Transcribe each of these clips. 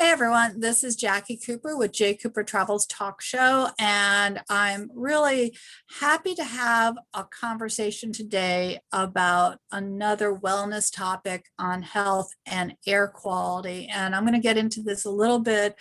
Hey everyone, this is Jacqui Cooper with J. Cooper Travels Talk Show, and I'm really happy to have a conversation today about another wellness topic on health and air quality. And I'm going to get into this a little bit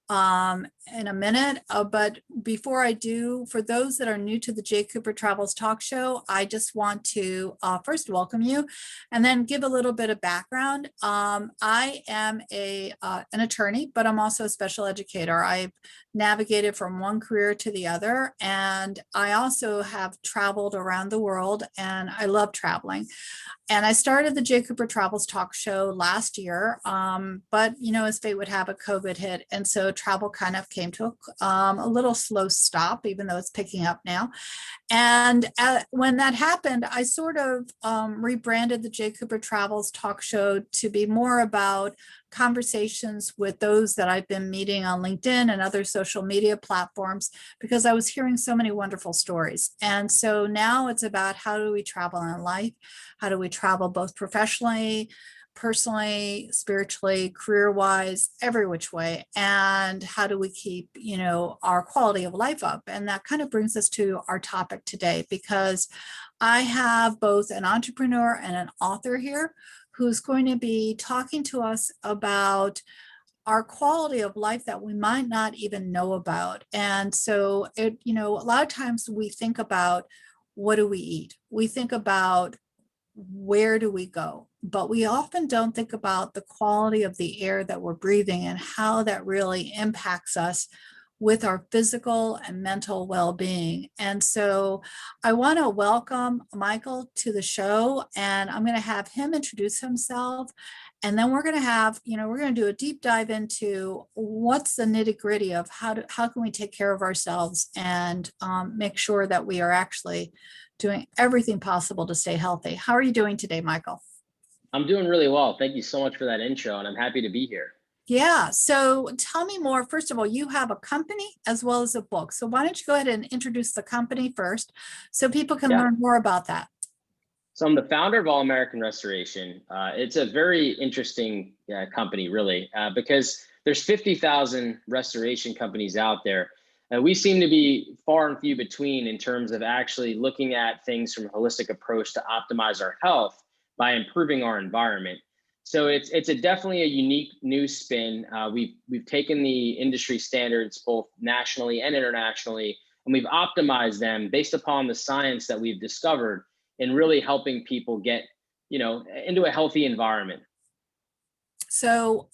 in a minute. But before I do, for those that are new to the J. Cooper Travels Talk Show, I just want to first welcome you and then give a little bit of background. I am an attorney, but I'm also a special educator. I've navigated from one career to the other, and I also have traveled around the world, and I love traveling. And I started the J. Cooper Travels Talk Show last year, but as fate would have it, COVID hit, and so travel kind of came to a little slow stop, even though it's picking up now. And when that happened, I sort of rebranded the J. Cooper Travels Talk Show to be more about conversations with those that I've been meeting on LinkedIn and other social media platforms, because I was hearing so many wonderful stories. And so now it's about, how do we travel in life? How do we travel both professionally, personally, spiritually, career-wise, every which way? And how do we keep, our quality of life up? And that kind of brings us to our topic today, because I have both an entrepreneur and an author here who's going to be talking to us about our quality of life that we might not even know about. And so a lot of times we think about, what do we eat? We think about, where do we go? But we often don't think about the quality of the air that we're breathing and how that really impacts us with our physical and mental well-being. And so I want to welcome Michael to the show, and I'm going to have him introduce himself. And then we're going to have, we're going to do a deep dive into what's the nitty-gritty of how can we take care of ourselves and make sure that we are actually doing everything possible to stay healthy. How are you doing today, Michael? I'm doing really well. Thank you so much for that intro, and I'm happy to be here. Yeah. So tell me more. First of all, you have a company as well as a book. So why don't you go ahead and introduce the company first so people can learn more about that? So I'm the founder of All American Restoration. It's a very interesting company, really, because there's 50,000 restoration companies out there. We seem to be far and few between in terms of actually looking at things from a holistic approach to optimize our health by improving our environment. So it's definitely a unique new spin. We've taken the industry standards both nationally and internationally, and we've optimized them based upon the science that we've discovered in really helping people get, into a healthy environment. So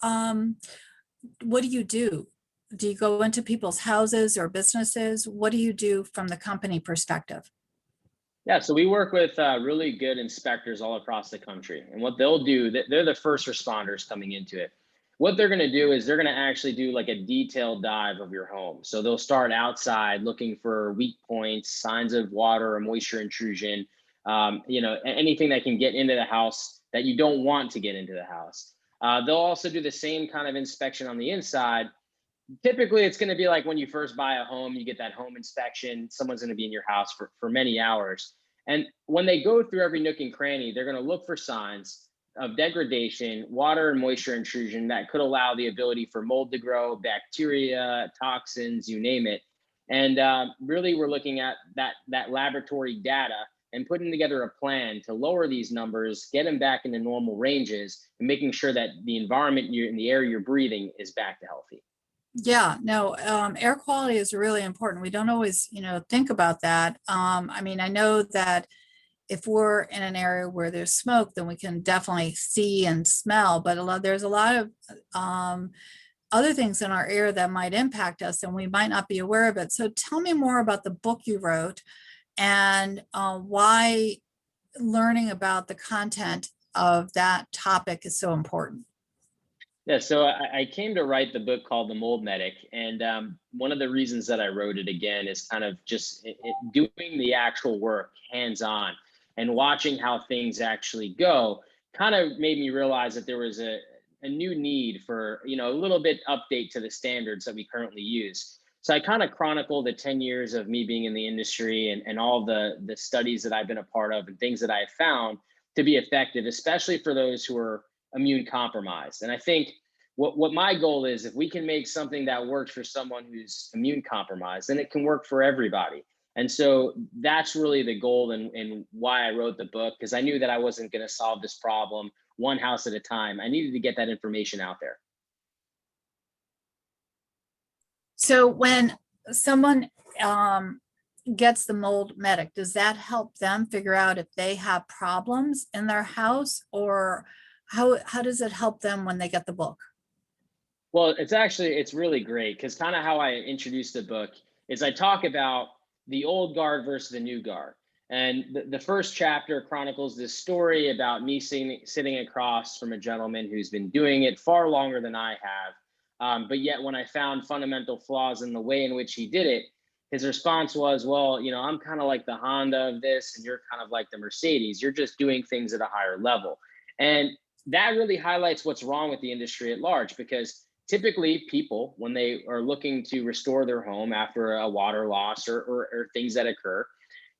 what do you do? Do you go into people's houses or businesses? What do you do from the company perspective? Yeah, so we work with really good inspectors all across the country. And what they'll do, they're the first responders coming into it. What they're going to do is they're going to actually do like a detailed dive of your home. So they'll start outside looking for weak points, signs of water or moisture intrusion, anything that can get into the house that you don't want to get into the house. They'll also do the same kind of inspection on the inside. Typically, it's going to be like when you first buy a home, you get that home inspection. Someone's going to be in your house for many hours. And when they go through every nook and cranny, they're going to look for signs of degradation, water and moisture intrusion that could allow the ability for mold to grow, bacteria, toxins, you name it. And really, we're looking at that laboratory data and putting together a plan to lower these numbers, get them back into normal ranges, and making sure that the environment in the air you're breathing is back to healthy. Yeah, no, air quality is really important. We don't always, think about that. I know that if we're in an area where there's smoke, then we can definitely see and smell, but there's a lot of other things in our air that might impact us and we might not be aware of it. So tell me more about the book you wrote and why learning about the content of that topic is so important. Yeah, so I came to write the book called The Mold Medic. And one of the reasons that I wrote it again is kind of just doing the actual work hands-on and watching how things actually go kind of made me realize that there was a new need for, a little bit update to the standards that we currently use. So I kind of chronicled the 10 years of me being in the industry and all the studies that I've been a part of and things that I found to be effective, especially for those who are immune compromised. And I think What my goal is, if we can make something that works for someone who's immune compromised, then it can work for everybody. And so that's really the goal, and why I wrote the book, because I knew that I wasn't going to solve this problem one house at a time. I needed to get that information out there. So when someone gets the mold medic, does that help them figure out if they have problems in their house, or how does it help them when they get the book? Well, it's really great, because kind of how I introduced the book is I talk about the old guard versus the new guard. And the first chapter chronicles this story about me sitting across from a gentleman who's been doing it far longer than I have. But yet, when I found fundamental flaws in the way in which he did it, his response was, well, I'm kind of like the Honda of this, and you're kind of like the Mercedes. You're just doing things at a higher level. And that really highlights what's wrong with the industry at large, because typically people, when they are looking to restore their home after a water loss or things that occur,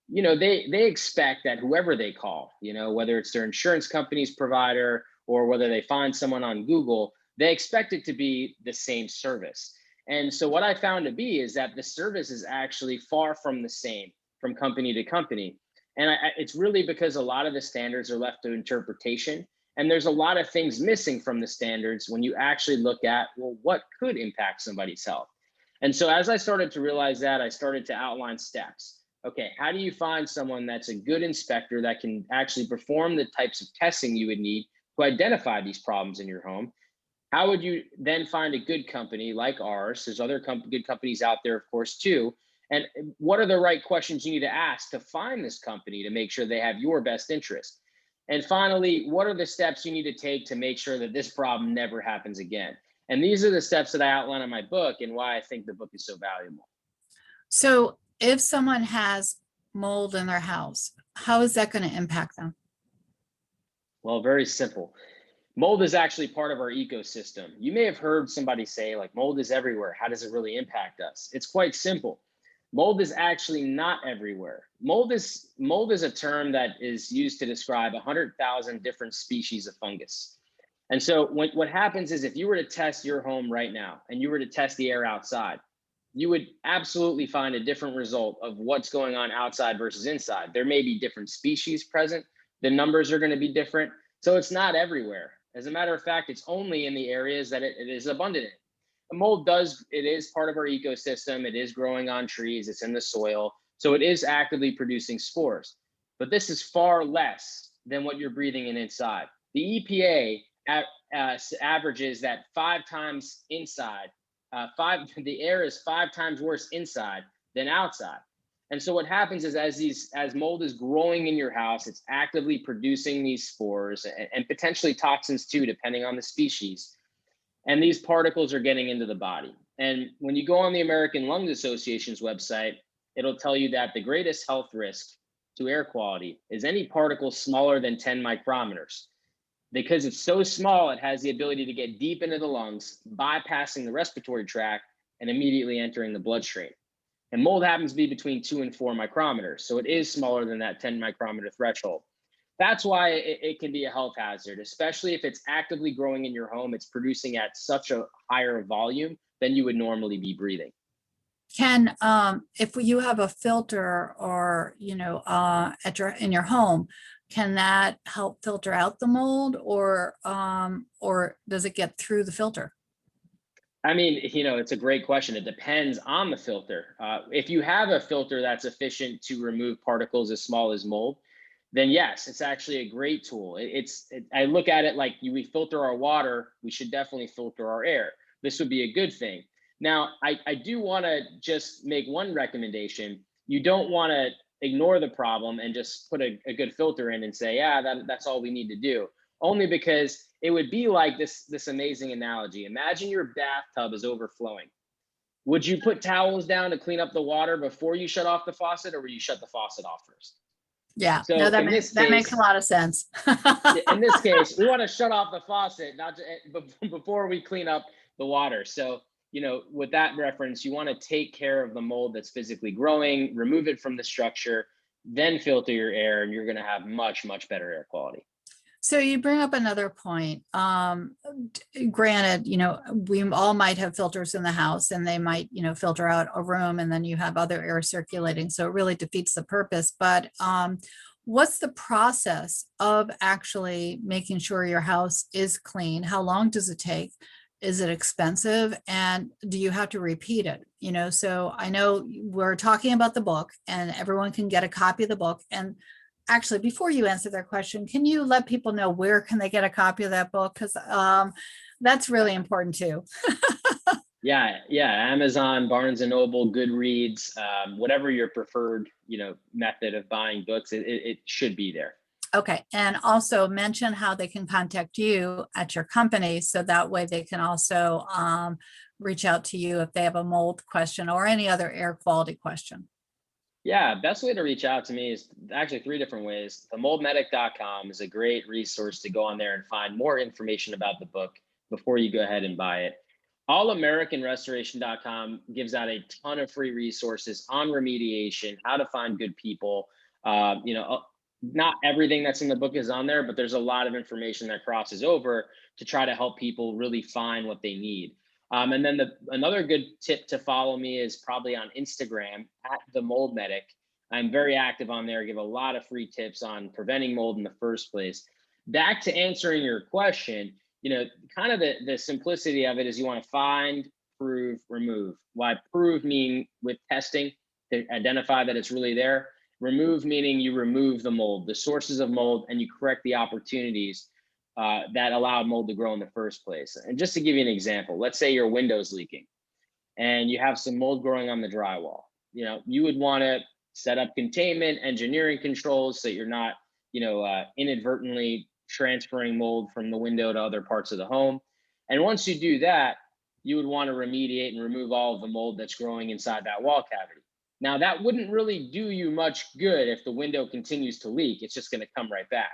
they expect that whoever they call, whether it's their insurance company's provider or whether they find someone on Google, they expect it to be the same service. And so what I found to be is that the service is actually far from the same from company to company. And it's really because a lot of the standards are left to interpretation. And there's a lot of things missing from the standards when you actually look at, well, what could impact somebody's health? And so as I started to realize that, I started to outline steps. Okay, how do you find someone that's a good inspector that can actually perform the types of testing you would need to identify these problems in your home? How would you then find a good company like ours? There's other good companies out there, of course, too. And what are the right questions you need to ask to find this company to make sure they have your best interest? And finally, what are the steps you need to take to make sure that this problem never happens again? And these are the steps that I outline in my book, and why I think the book is so valuable. So if someone has mold in their house, how is that going to impact them? Well, very simple. Mold is actually part of our ecosystem. You may have heard somebody say, like, mold is everywhere. How does it really impact us? It's quite simple. Mold is actually not everywhere. Mold is a term that is used to describe 100,000 different species of fungus. And so what happens is, if you were to test your home right now and you were to test the air outside, you would absolutely find a different result of what's going on outside versus inside. There may be different species present. The numbers are going to be different. So it's not everywhere. As a matter of fact, it's only in the areas that it is abundant in. Mold it is part of our ecosystem. It is growing on trees. It's in the soil. So it is actively producing spores. But this is far less than what you're breathing in inside. The EPA averages that 5 times inside. The air is 5 times worse inside than outside. And so what happens is, as mold is growing in your house, it's actively producing these spores and potentially toxins too, depending on the species. And these particles are getting into the body. And when you go on the American Lung Association's website, it'll tell you that the greatest health risk to air quality is any particle smaller than 10 micrometers. Because it's so small, it has the ability to get deep into the lungs, bypassing the respiratory tract and immediately entering the bloodstream. And mold happens to be between 2 and 4 micrometers. So it is smaller than that 10 micrometer threshold. That's why it can be a health hazard, especially if it's actively growing in your home. It's producing at such a higher volume than you would normally be breathing. Can, if you have a filter or, in your home, can that help filter out the mold, or does it get through the filter? I mean, it's a great question. It depends on the filter. If you have a filter that's efficient to remove particles as small as mold, then yes, it's actually a great tool. I look at it like we filter our water, we should definitely filter our air. This would be a good thing. Now, I do want to just make one recommendation. You don't want to ignore the problem and just put a good filter in and say, yeah, that's all we need to do. Only because it would be like this amazing analogy. Imagine your bathtub is overflowing. Would you put towels down to clean up the water before you shut off the faucet, or will you shut the faucet off first? Yeah, So no, that that makes a lot of sense. in this case, we want to shut off the faucet, not before we clean up the water. So, with that reference, you want to take care of the mold that's physically growing, remove it from the structure, then filter your air, and you're going to have much, much better air quality. So you bring up another point. granted, we all might have filters in the house and they might, filter out a room and then you have other air circulating. So it really defeats the purpose. But what's the process of actually making sure your house is clean? How long does it take? Is it expensive? And do you have to repeat it? So I know we're talking about the book and everyone can get a copy of the book. And actually, before you answer their question, can you let people know where can they get a copy of that book? Because that's really important too. Yeah, Amazon, Barnes and Noble, Goodreads, whatever your preferred, method of buying books, it should be there. Okay, and also mention how they can contact you at your company, so that way they can also reach out to you if they have a mold question or any other air quality question. Yeah, best way to reach out to me is actually three different ways. Themoldmedic.com is a great resource to go on there and find more information about the book before you go ahead and buy it. allamericanrestoration.com gives out a ton of free resources on remediation, how to find good people. Not everything that's in the book is on there, but there's a lot of information that crosses over to try to help people really find what they need. And then another good tip to follow me is probably on Instagram at the Mold Medic. I'm very active on there, give a lot of free tips on preventing mold in the first place. Back to answering your question, kind of the simplicity of it is you want to find, prove, remove. Why prove mean with testing to identify that it's really there. Remove meaning you remove the mold, the sources of mold, and you correct the opportunities that allowed mold to grow in the first place. And just to give you an example, let's say your window's leaking and you have some mold growing on the drywall. You would want to set up containment, engineering controls so you're not, inadvertently transferring mold from the window to other parts of the home. And once you do that, you would want to remediate and remove all of the mold that's growing inside that wall cavity. Now, that wouldn't really do you much good if the window continues to leak. It's just going to come right back.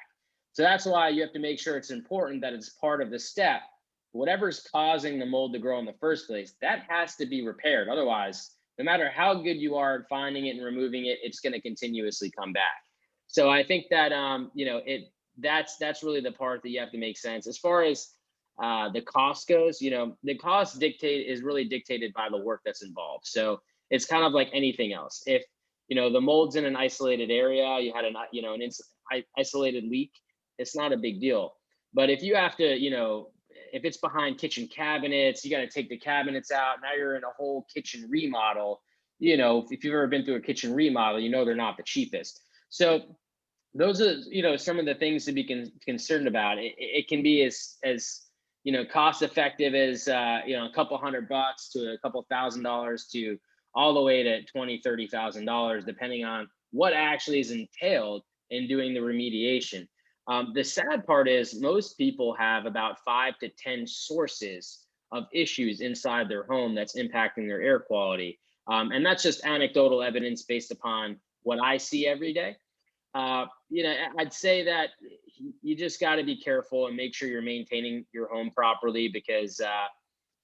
So that's why you have to make sure it's important that it's part of the step. Whatever's causing the mold to grow in the first place, that has to be repaired. Otherwise, no matter how good you are at finding it and removing it, it's going to continuously come back. So I think that that's really the part that you have to make sense. As far as the cost goes, the cost is really dictated by the work that's involved. So it's kind of like anything else. If the mold's in an isolated area, you had an isolated leak, it's not a big deal. But if you have to, if it's behind kitchen cabinets, you got to take the cabinets out. Now you're in a whole kitchen remodel. If you've ever been through a kitchen remodel, they're not the cheapest. So those are, some of the things to be concerned about. It can be as cost effective as, a couple $100 to a couple $1,000 to all the way to $20,000, $30,000, depending on what actually is entailed in doing the remediation. The sad part is most people have about 5 to 10 sources of issues inside their home that's impacting their air quality. And that's just anecdotal evidence based upon what I see every day. I'd say that you just got to be careful and make sure you're maintaining your home properly, because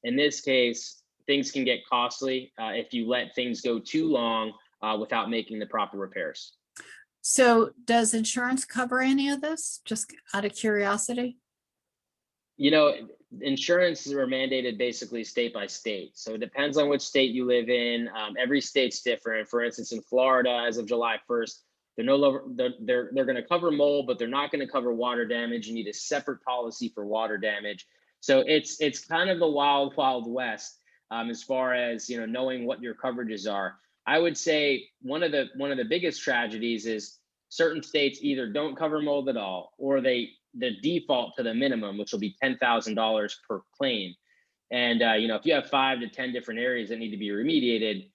in this case, things can get costly if you let things go too long without making the proper repairs. So does insurance cover any of this? Just out of curiosity? Insurances are mandated basically state by state. So it depends on which state you live in. Every state's different. For instance, in Florida, as of July 1st, they're no longer they're going to cover mold, but they're not going to cover water damage. You need a separate policy for water damage. So it's kind of the wild, wild west as far as knowing what your coverages are. I would say one of the biggest tragedies is certain states either don't cover mold at all, or the default to the minimum, which will be $10,000 per claim. And if you have 5 to 10 different areas that need to be remediated,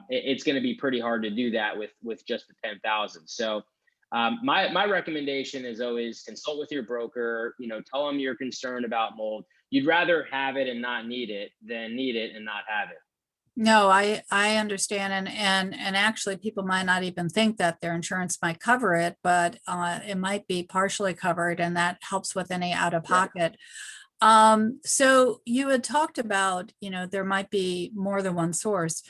it's going to be pretty hard to do that with just the 10,000. So my recommendation is always consult with your broker. Tell them you're concerned about mold. You'd rather have it and not need it than need it and not have it. No, I understand. And actually people might not even think that their insurance might cover it, but it might be partially covered, and that helps with any out of pocket. So you had talked about, there might be more than one source.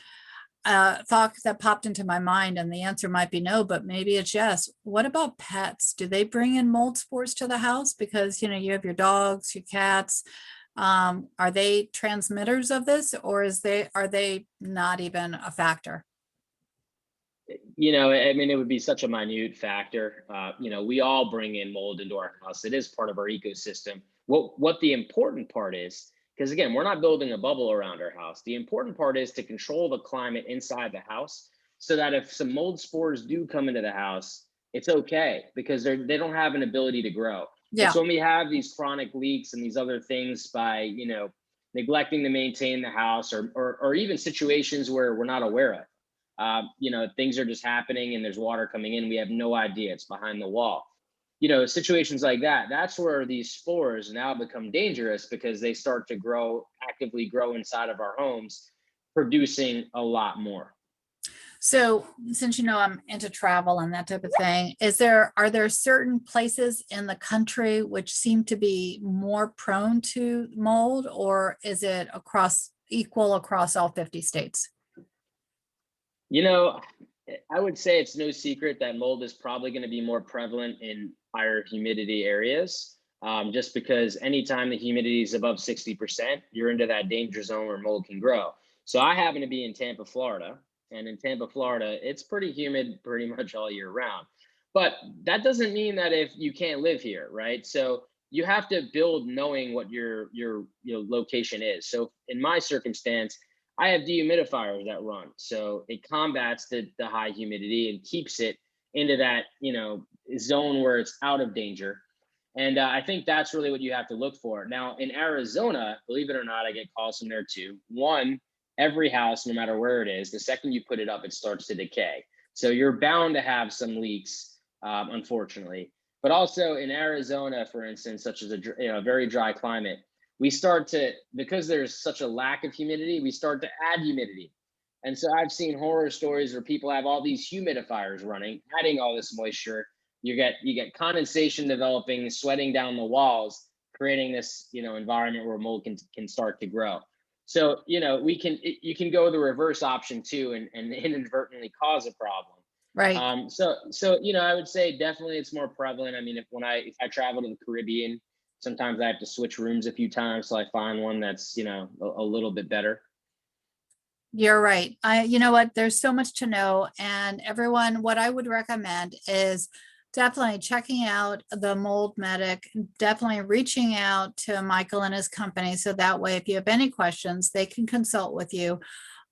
thought that popped into my mind, and the answer might be no, but maybe it's yes. What about pets? Do they bring in mold spores to the house? Because, you have your dogs, your cats. Are they transmitters of this, or are they not even a factor? I mean, it would be such a minute factor. We all bring in mold into our house. It is part of our ecosystem. What the important part is, because again, we're not building a bubble around our house. The important part is to control the climate inside the house so that if some mold spores do come into the house, it's okay because they don't have an ability to grow. It's Yeah. when we have these chronic leaks and these other things by, neglecting to maintain the house or even situations where we're not aware of. Things are just happening and there's water coming in. We have no idea it's behind the wall. Situations like that, that's where these spores now become dangerous because they start to actively grow inside of our homes, producing a lot more. So since I'm into travel and that type of thing, are there certain places in the country which seem to be more prone to mold, or is it equal across all 50 states? You know, I would say it's no secret that mold is probably going to be more prevalent in higher humidity areas. Just because anytime the humidity is above 60%, you're into that danger zone where mold can grow. So I happen to be in Tampa, Florida, and in Tampa, Florida, it's pretty humid pretty much all year round. But that doesn't mean that if you can't live here, right? So you have to build knowing what your location is. So in my circumstance, I have dehumidifiers that run. So it combats the high humidity and keeps it into that, zone where it's out of danger. And I think that's really what you have to look for. Now, in Arizona, believe it or not, I get calls from there too. One, every house, no matter where it is, the second you put it up, it starts to decay. So you're bound to have some leaks, unfortunately. But also in Arizona, for instance, such as a very dry climate, we start to, because there's such a lack of humidity, we start to add humidity. And so I've seen horror stories where people have all these humidifiers running, adding all this moisture. You get condensation developing, sweating down the walls, creating this environment where mold can start to grow. So you can go the reverse option too, and inadvertently cause a problem. Right. So I would say definitely it's more prevalent. I mean, if I travel to the Caribbean, sometimes I have to switch rooms a few times so I find one that's a little bit better. You're right. You know what? There's so much to know. And everyone, what I would recommend is definitely checking out the Mold Medic, definitely reaching out to Michael and his company. So that way, if you have any questions, they can consult with you.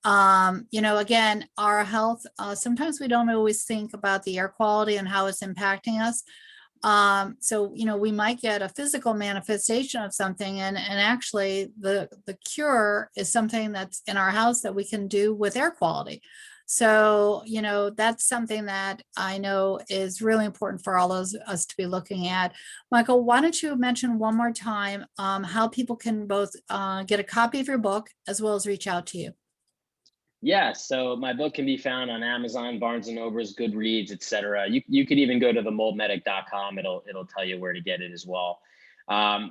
Again, our health, sometimes we don't always think about the air quality and how it's impacting us. So we might get a physical manifestation of something, and actually the cure is something that's in our house that we can do with air quality. So that's something that I know is really important for all of us to be looking at. Michael, why don't you mention one more time how people can both get a copy of your book as well as reach out to you? Yeah, so my book can be found on Amazon, Barnes and Nobles, Goodreads, etc. You could even go to themoldmedic.com. It'll tell you where to get it as well.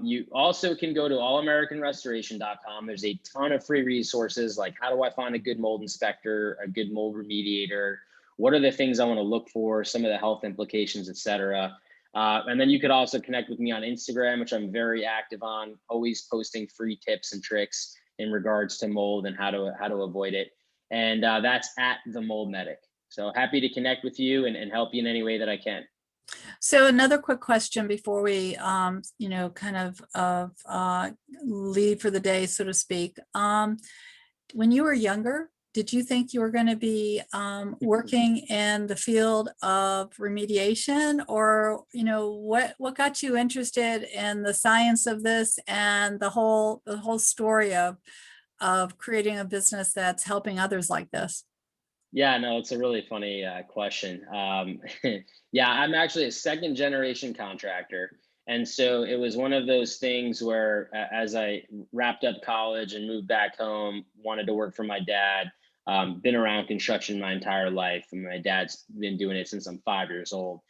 You also can go to allamericanrestoration.com. There's a ton of free resources like how do I find a good mold inspector, a good mold remediator, what are the things I want to look for, some of the health implications, etc. And then you could also connect with me on Instagram, which I'm very active on, always posting free tips and tricks in regards to mold and how to avoid it. And that's at the Mold Medic. So happy to connect with you and help you in any way that I can. So another quick question before we, kind of leave for the day, so to speak. When you were younger, did you think you were going to be working in the field of remediation, or what got you interested in the science of this and the whole story of creating a business that's helping others like this? Yeah, no, it's a really funny question. Yeah, I'm actually a second generation contractor. And so it was one of those things where, as I wrapped up college and moved back home, wanted to work for my dad. Been around construction my entire life. And my dad's been doing it since I'm 5 years old.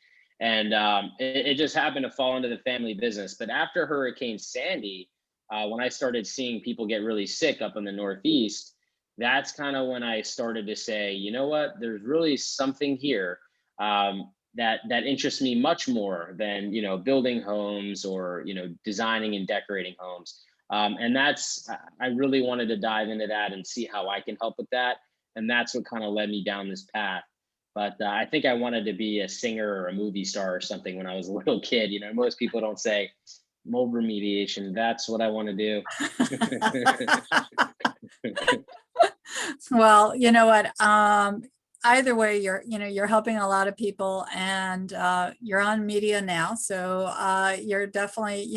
And it just happened to fall into the family business. But after Hurricane Sandy, when I started seeing people get really sick up in the Northeast, that's kind of when I started to say, you know what, there's really something here, that interests me much more than, building homes or, designing and decorating homes. And I really wanted to dive into that and see how I can help with that. And that's what kind of led me down this path. But I think I wanted to be a singer or a movie star or something when I was a little kid. Most people don't say mold remediation. That's what I want to do. Well, you know what? Either way, you're helping a lot of people, and you're on media now. So you're definitely,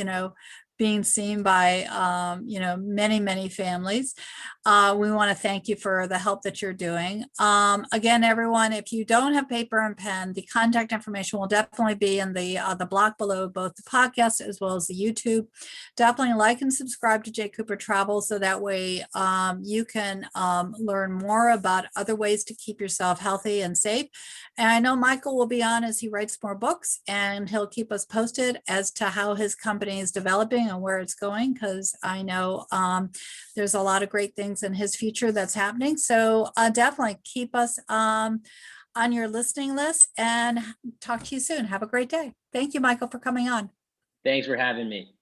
being seen by, many, many families. We want to thank you for the help that you're doing. Again, everyone, if you don't have paper and pen, the contact information will definitely be in the block below, both the podcast as well as the YouTube. Definitely like and subscribe to Jacqui Cooper Travel, so that way you can learn more about other ways to keep yourself healthy and safe. And I know Michael will be on as he writes more books, and he'll keep us posted as to how his company is developing and where it's going, because I know there's a lot of great things in his future that's happening. So definitely keep us on your listening list, and talk to you soon. Have a great day. Thank you, Michael, for coming on. Thanks for having me.